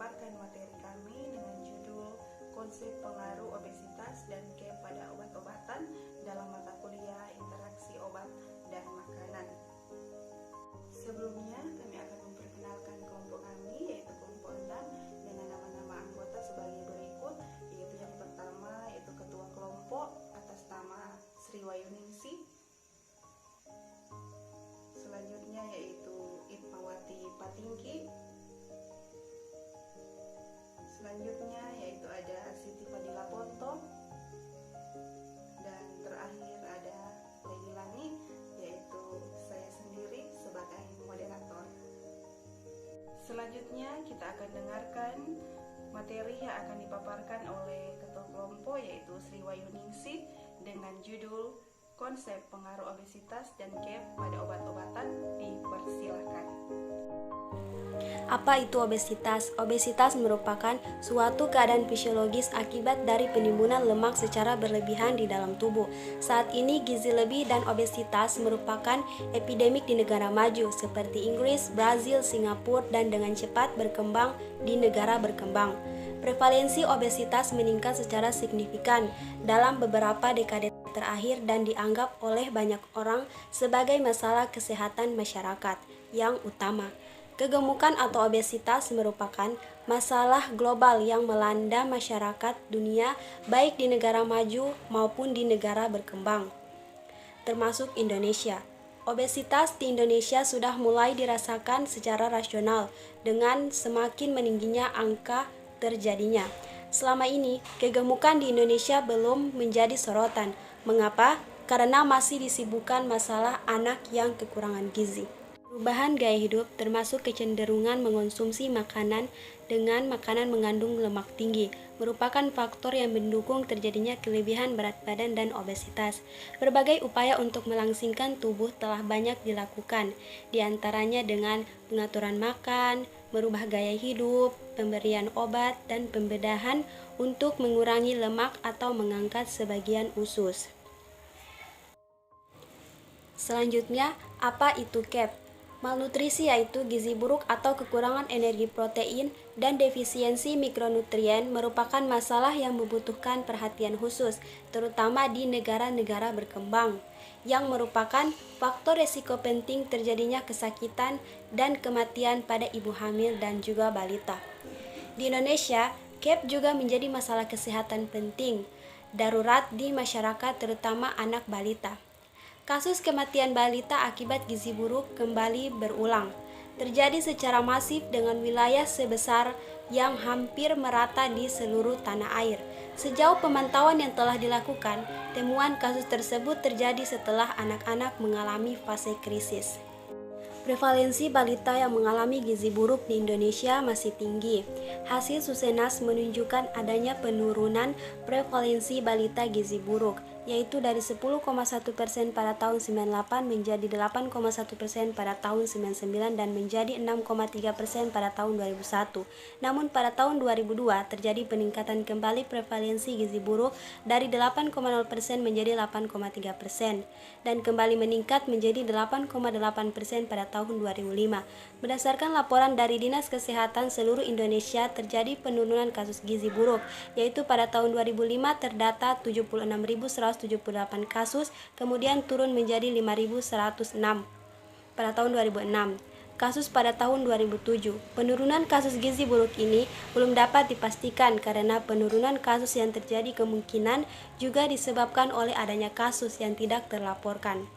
memaparkan materi kami dengan judul Konsep Pengaruh Obesitas dan Gap pada Obat-obatan dalam mata kuliah Interaksi Obat dan Makanan. Sebelumnya, kami akan memperkenalkan kelompok kami, yaitu kelompok 6, dengan nama-nama anggota sebagai berikut, yaitu yang pertama yaitu Ketua Kelompok atas nama Sri Wayuningsih. Selanjutnya yaitu Ipmawati Patinggi. Selanjutnya yaitu ada Siti Fadila Ponto. Dan terakhir ada Lady Lani, yaitu saya sendiri sebagai moderator. Selanjutnya kita akan dengarkan materi yang akan dipaparkan oleh Ketua Kelompok yaitu Sri Wayuningsih dengan judul Konsep Pengaruh Obesitas dan Gap pada Obat-obatan. Dipersilakan. Apa itu obesitas? Obesitas merupakan suatu keadaan fisiologis akibat dari penimbunan lemak secara berlebihan di dalam tubuh. Saat ini gizi lebih dan obesitas merupakan epidemik di negara maju seperti Inggris, Brazil, Singapura, dan dengan cepat berkembang di negara berkembang. Prevalensi obesitas meningkat secara signifikan dalam beberapa dekade terakhir dan dianggap oleh banyak orang sebagai masalah kesehatan masyarakat yang utama. Kegemukan atau obesitas merupakan masalah global yang melanda masyarakat dunia baik di negara maju maupun di negara berkembang, termasuk Indonesia. Obesitas di Indonesia sudah mulai dirasakan secara rasional dengan semakin meningginya angka terjadinya. Selama ini, kegemukan di Indonesia belum menjadi sorotan. Mengapa? Karena masih disibukkan masalah anak yang kekurangan gizi. Perubahan gaya hidup termasuk kecenderungan mengonsumsi makanan dengan makanan mengandung lemak tinggi merupakan faktor yang mendukung terjadinya kelebihan berat badan dan obesitas. Berbagai upaya untuk melangsingkan tubuh telah banyak dilakukan, diantaranya dengan pengaturan makan, merubah gaya hidup, pemberian obat, dan pembedahan untuk mengurangi lemak atau mengangkat sebagian usus. Selanjutnya, apa itu GAP? Malnutrisi yaitu gizi buruk atau kekurangan energi protein dan defisiensi mikronutrien merupakan masalah yang membutuhkan perhatian khusus, terutama di negara-negara berkembang, yang merupakan faktor resiko penting terjadinya kesakitan dan kematian pada ibu hamil dan juga balita. Di Indonesia, GAP juga menjadi masalah kesehatan penting, darurat di masyarakat terutama anak balita. Kasus kematian balita akibat gizi buruk kembali berulang. Terjadi secara masif dengan wilayah sebesar yang hampir merata di seluruh tanah air. Sejauh pemantauan yang telah dilakukan, temuan kasus tersebut terjadi setelah anak-anak mengalami fase krisis. Prevalensi balita yang mengalami gizi buruk di Indonesia masih tinggi. Hasil Susenas menunjukkan adanya penurunan prevalensi balita gizi buruk, yaitu dari 10,1% pada tahun 98 menjadi 8,1% pada tahun 99 dan menjadi 6,3% pada tahun 2001. Namun pada tahun 2002 terjadi peningkatan kembali prevalensi gizi buruk dari 8,0% menjadi 8,3% dan kembali meningkat menjadi 8,8% pada tahun 2005. Berdasarkan laporan dari Dinas Kesehatan seluruh Indonesia terjadi penurunan kasus gizi buruk, yaitu pada tahun 2005 terdata 76.178 kasus, kemudian turun menjadi 5.106 pada tahun 2006. Kasus pada tahun 2007. Penurunan kasus gizi buruk ini belum dapat dipastikan karena penurunan kasus yang terjadi kemungkinan juga disebabkan oleh adanya kasus yang tidak terlaporkan.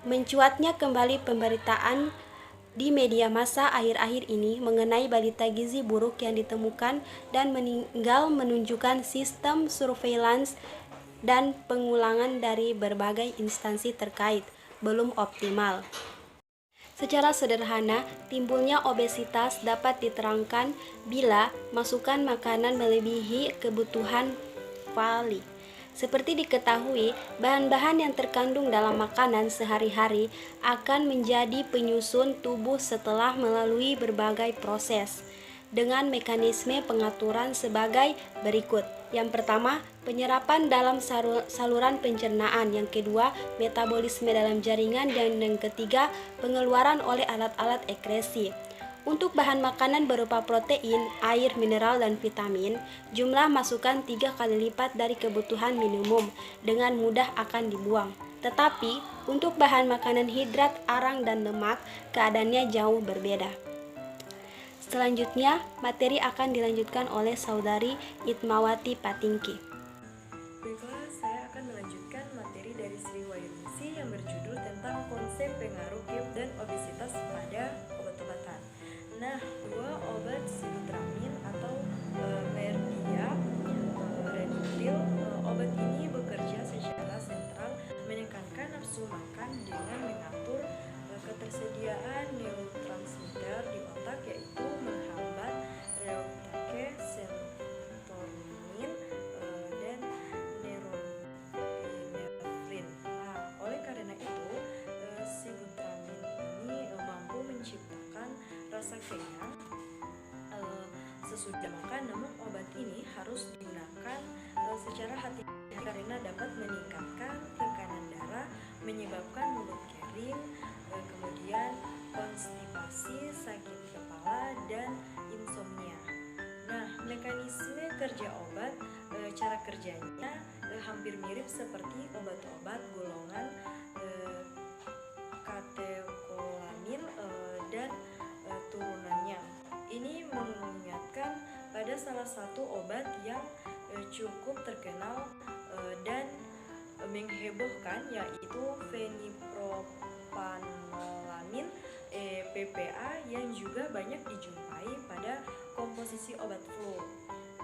Mencuatnya kembali pemberitaan di media massa akhir-akhir ini mengenai balita gizi buruk yang ditemukan dan meninggal menunjukkan sistem surveillance dan pengulangan dari berbagai instansi terkait belum optimal. Secara sederhana, timbulnya obesitas dapat diterangkan bila masukan makanan melebihi kebutuhan vali. Seperti diketahui, bahan-bahan yang terkandung dalam makanan sehari-hari akan menjadi penyusun tubuh setelah melalui berbagai proses dengan mekanisme pengaturan sebagai berikut. Yang pertama, penyerapan dalam saluran pencernaan. Yang kedua, metabolisme dalam jaringan. Dan yang ketiga, pengeluaran oleh alat-alat ekresi. Untuk bahan makanan berupa protein, air, mineral, dan vitamin, jumlah masukan 3 kali lipat dari kebutuhan minimum, dengan mudah akan dibuang. Tetapi, untuk bahan makanan hidrat, arang, dan lemak, keadaannya jauh berbeda. Selanjutnya, materi akan dilanjutkan oleh Saudari Itmawati Patingki. Baiklah, saya akan melanjutkan materi dari Sri Wahyuningsi yang berjudul tentang konsep pengaruh GAP dan obesitas pada obat-obatan. Nah, dua obat sibutramine atau Merdia Radipril, obat ini bekerja secara sentral menekankan nafsu makan dengan mengatur ketersediaan neurotransmitter di otak, yaitu menghambat reuptake serotonin dan norepinefrin. Nah, oleh karena itu, sibutramine ini mampu menciptakan rasa kenyang sesudah makan, namun obat ini harus digunakan secara hati-hati karena dapat meningkatkan tekanan darah, menyebabkan mulut kering, kemudian konstipasi, sakit kepala, dan insomnia. Nah, mekanisme kerja obat, cara kerjanya hampir mirip seperti obat-obat golongan katekolamin dan turunannya. Ini mengingatkan pada salah satu obat yang cukup terkenal dan menghebohkan, yaitu fenipropanolamine PPA, yang juga banyak dijumpai pada komposisi obat flu.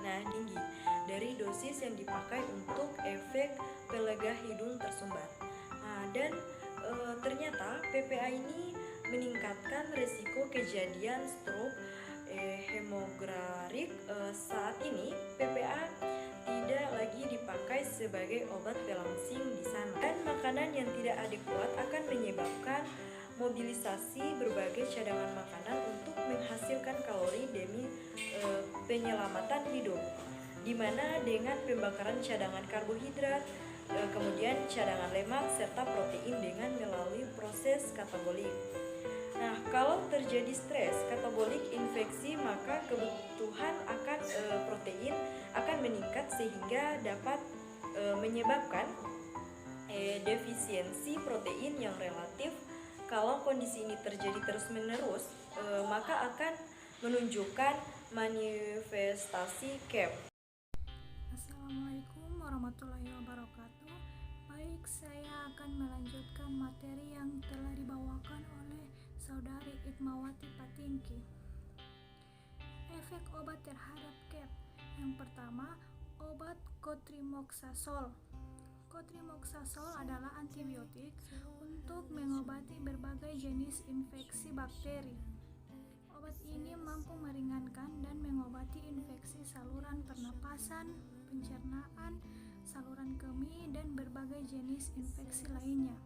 Nah, tinggi dari dosis yang dipakai untuk efek pelega hidung tersumbat. Nah, dan ternyata PPA ini meningkatkan risiko kejadian stroke hemograrik. Saat ini PPA tidak lagi dipakai sebagai obat pelangsing di sana. Dan makanan yang tidak adekuat akan menyebabkan mobilisasi berbagai cadangan makanan untuk menghasilkan kalori demi penyelamatan hidup, di mana dengan pembakaran cadangan karbohidrat, kemudian cadangan lemak serta protein dengan melalui proses katabolik. Nah, kalau terjadi stres katabolik infeksi, maka kebutuhan akan protein akan meningkat sehingga dapat menyebabkan defisiensi protein yang relatif. Kalau kondisi ini terjadi terus-menerus, maka akan menunjukkan manifestasi CAP. Assalamualaikum warahmatullahi wabarakatuh. Baik, saya akan melanjutkan materi yang telah dibawakan oleh Saudari Itmawati Patingki. Efek obat terhadap CAP. Yang pertama, obat cotrimoxazole. Cotrimoxazole adalah antibiotik untuk mengobati berbagai jenis infeksi bakteri. Obat ini mampu meringankan dan mengobati infeksi saluran pernapasan, pencernaan, saluran kemih, dan berbagai jenis infeksi lainnya.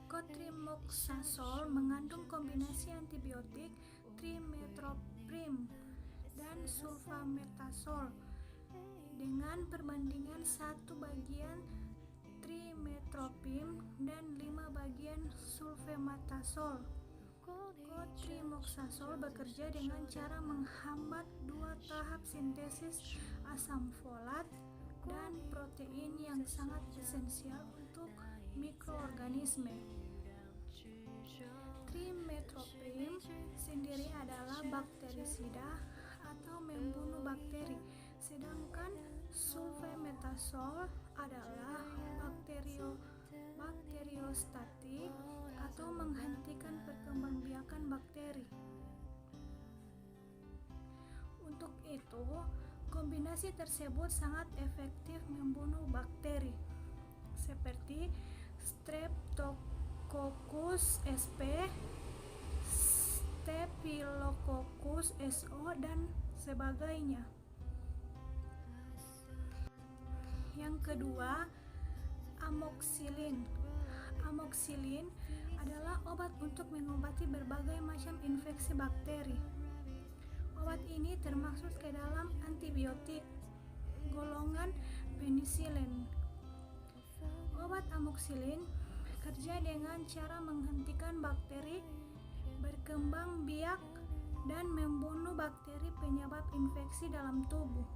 Cotrimoxazole mengandung kombinasi antibiotik trimethoprim dan sulfametazole dengan perbandingan 1 bagian trimethoprim dan 5 bagian sulfametazole. Cotrimoxazole bekerja dengan cara menghambat 2 tahap sintesis asam folat dan protein yang sangat esensial untuk mikroorganisme. Trimethoprim sendiri adalah bakterisida atau membunuh bakteri, sedangkan sulfametazole adalah bakteriostatik atau menghentikan perkembangbiakan bakteri. Untuk itu, kombinasi tersebut sangat efektif membunuh bakteri seperti Streptococcus sp, Staphylococcus so, dan sebagainya. Yang kedua, amoxicillin. Amoxicillin adalah obat untuk mengobati berbagai macam infeksi bakteri. Obat ini termasuk ke dalam antibiotik golongan penicillin. Obat amoxicillin bekerja dengan cara menghentikan bakteri berkembang biak dan membunuh bakteri penyebab infeksi dalam tubuh.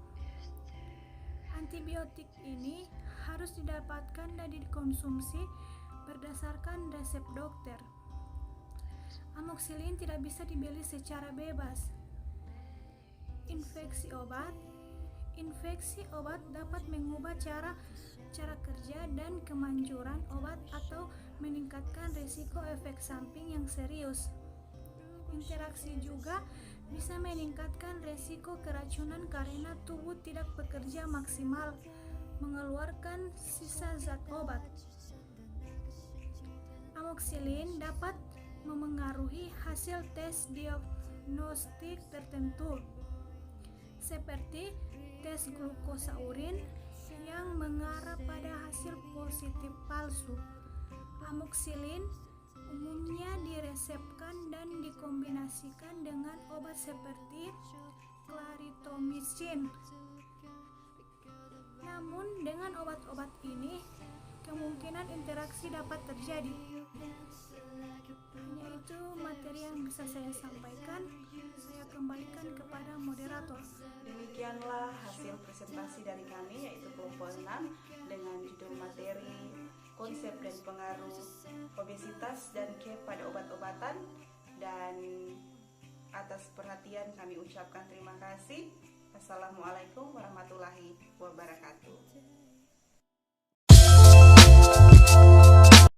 Antibiotik ini harus didapatkan dan dikonsumsi berdasarkan resep dokter. Amoxicillin tidak bisa dibeli secara bebas. Infeksi obat dapat mengubah cara kerja dan kemanjuran obat atau meningkatkan risiko efek samping yang serius. Interaksi juga bisa meningkatkan risiko keracunan karena tubuh tidak bekerja maksimal mengeluarkan sisa zat obat. Amoxicillin dapat memengaruhi hasil tes diagnostik tertentu, seperti tes glukosa urin yang mengarah pada hasil positif palsu. Amoxicillin umumnya diresepkan dan dikombinasikan dengan obat seperti clarithromycin. Namun dengan obat-obat ini, kemungkinan interaksi dapat terjadi. Hanya itu materi yang bisa saya sampaikan. Saya kembalikan kepada moderator. Demikianlah hasil presentasi dari kami, yaitu kelompok 6 dengan judul materi konsep dan pengaruh obesitas dan KEP pada obat-obatan. Dan atas perhatian kami ucapkan terima kasih. Assalamualaikum warahmatullahi wabarakatuh.